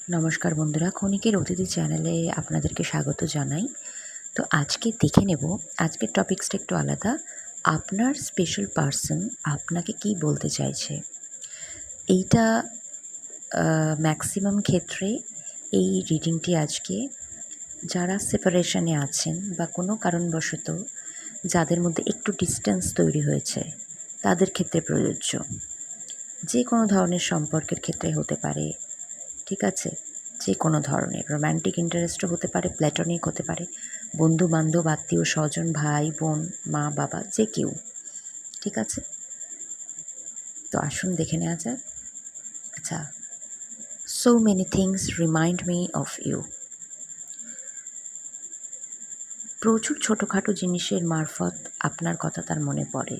নমস্কার বন্ধুরা, ক্ষণিকের অতিথি চ্যানেলে আপনাদেরকে স্বাগত জানাই। তো আজকে দেখে নেব, আজকের টপিক্সটা একটু আলাদা। আপনার স্পেশাল পার্সন আপনাকে কি বলতে চাইছে। এইটা ম্যাক্সিমাম ক্ষেত্রে এই রিডিংটি আজকে যারা সেপারেশনে আছেন বা কোনো কারণবশত যাদের মধ্যে একটু ডিস্টেন্স তৈরি হয়েছে তাদের ক্ষেত্রে প্রযোজ্য। যে কোনো ধরনের সম্পর্কের ক্ষেত্রে হতে পারে, ঠিক আছে? যে কোনো ধরনের রোম্যান্টিক ইন্টারেস্টও হতে পারে, প্ল্যাটনিক হতে পারে, বন্ধু বান্ধব, আত্মীয় স্বজন, ভাই বোন, মা বাবা, যে কেউ, ঠিক আছে? তো আসুন দেখে নেওয়া যাক। আচ্ছা, so many things remind me of you. প্রচুর ছোটোখাটো জিনিসের মারফত আপনার কথা তার মনে পড়ে।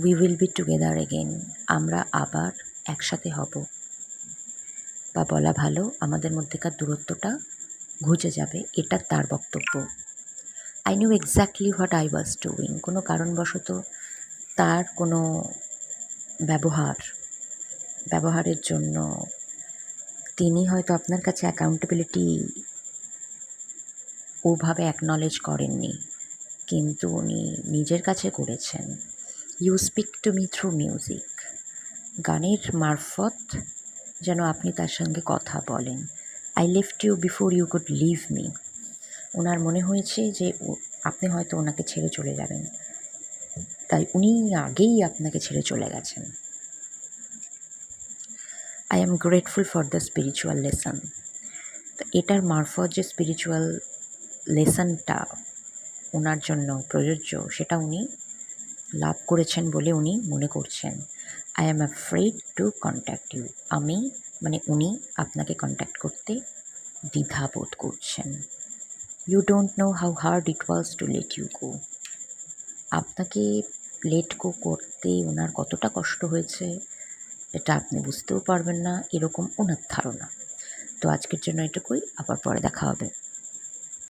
We will be together again, আমরা আবার একসাথে হব, বা বলা ভালো আমাদের মধ্যেকার দূরত্বটা ঘুচে যাবে, এটা তার বক্তব্য। I knew exactly what I was doing. কোনো কারণবশত তার কোনো ব্যবহারের জন্য তিনি হয়তো আপনার কাছে অ্যাকাউন্টেবিলিটি ওভাবে অ্যাকনলেজ করেননি, কিন্তু উনি নিজের কাছে করেছেন। You speak to me through music, গানের মারফত যেন আপনি তার সঙ্গে কথা বলেন। I left you before you could leave me. ওনার মনে হয়েছে যে আপনি হয়তো ওনাকে ছেড়ে চলে যাবেন, তাই উনি আগেই আপনাকে ছেড়ে চলে গেছেন। I am grateful for the spiritual lesson. তো এটার মারফত যে স্পিরিচুয়াল লেসনটা ওনার জন্য প্রযোজ্য, সেটা উনি লাভ করেছেন বলে উনি মনে করছেন। I am afraid to contact you. আমি মানে উনি আপনাকে কন্ট্যাক্ট করতে দ্বিধাবোধ করছেন। You don't know how hard it was to let you go. আপনাকে লেট গো করতে ওনার কতটা কষ্ট হয়েছে এটা আপনি বুঝতেও পারবেন না, এরকম ওনার ধারণা। তো আজকের জন্য এটুকুই, আবার পরে দেখা হবে।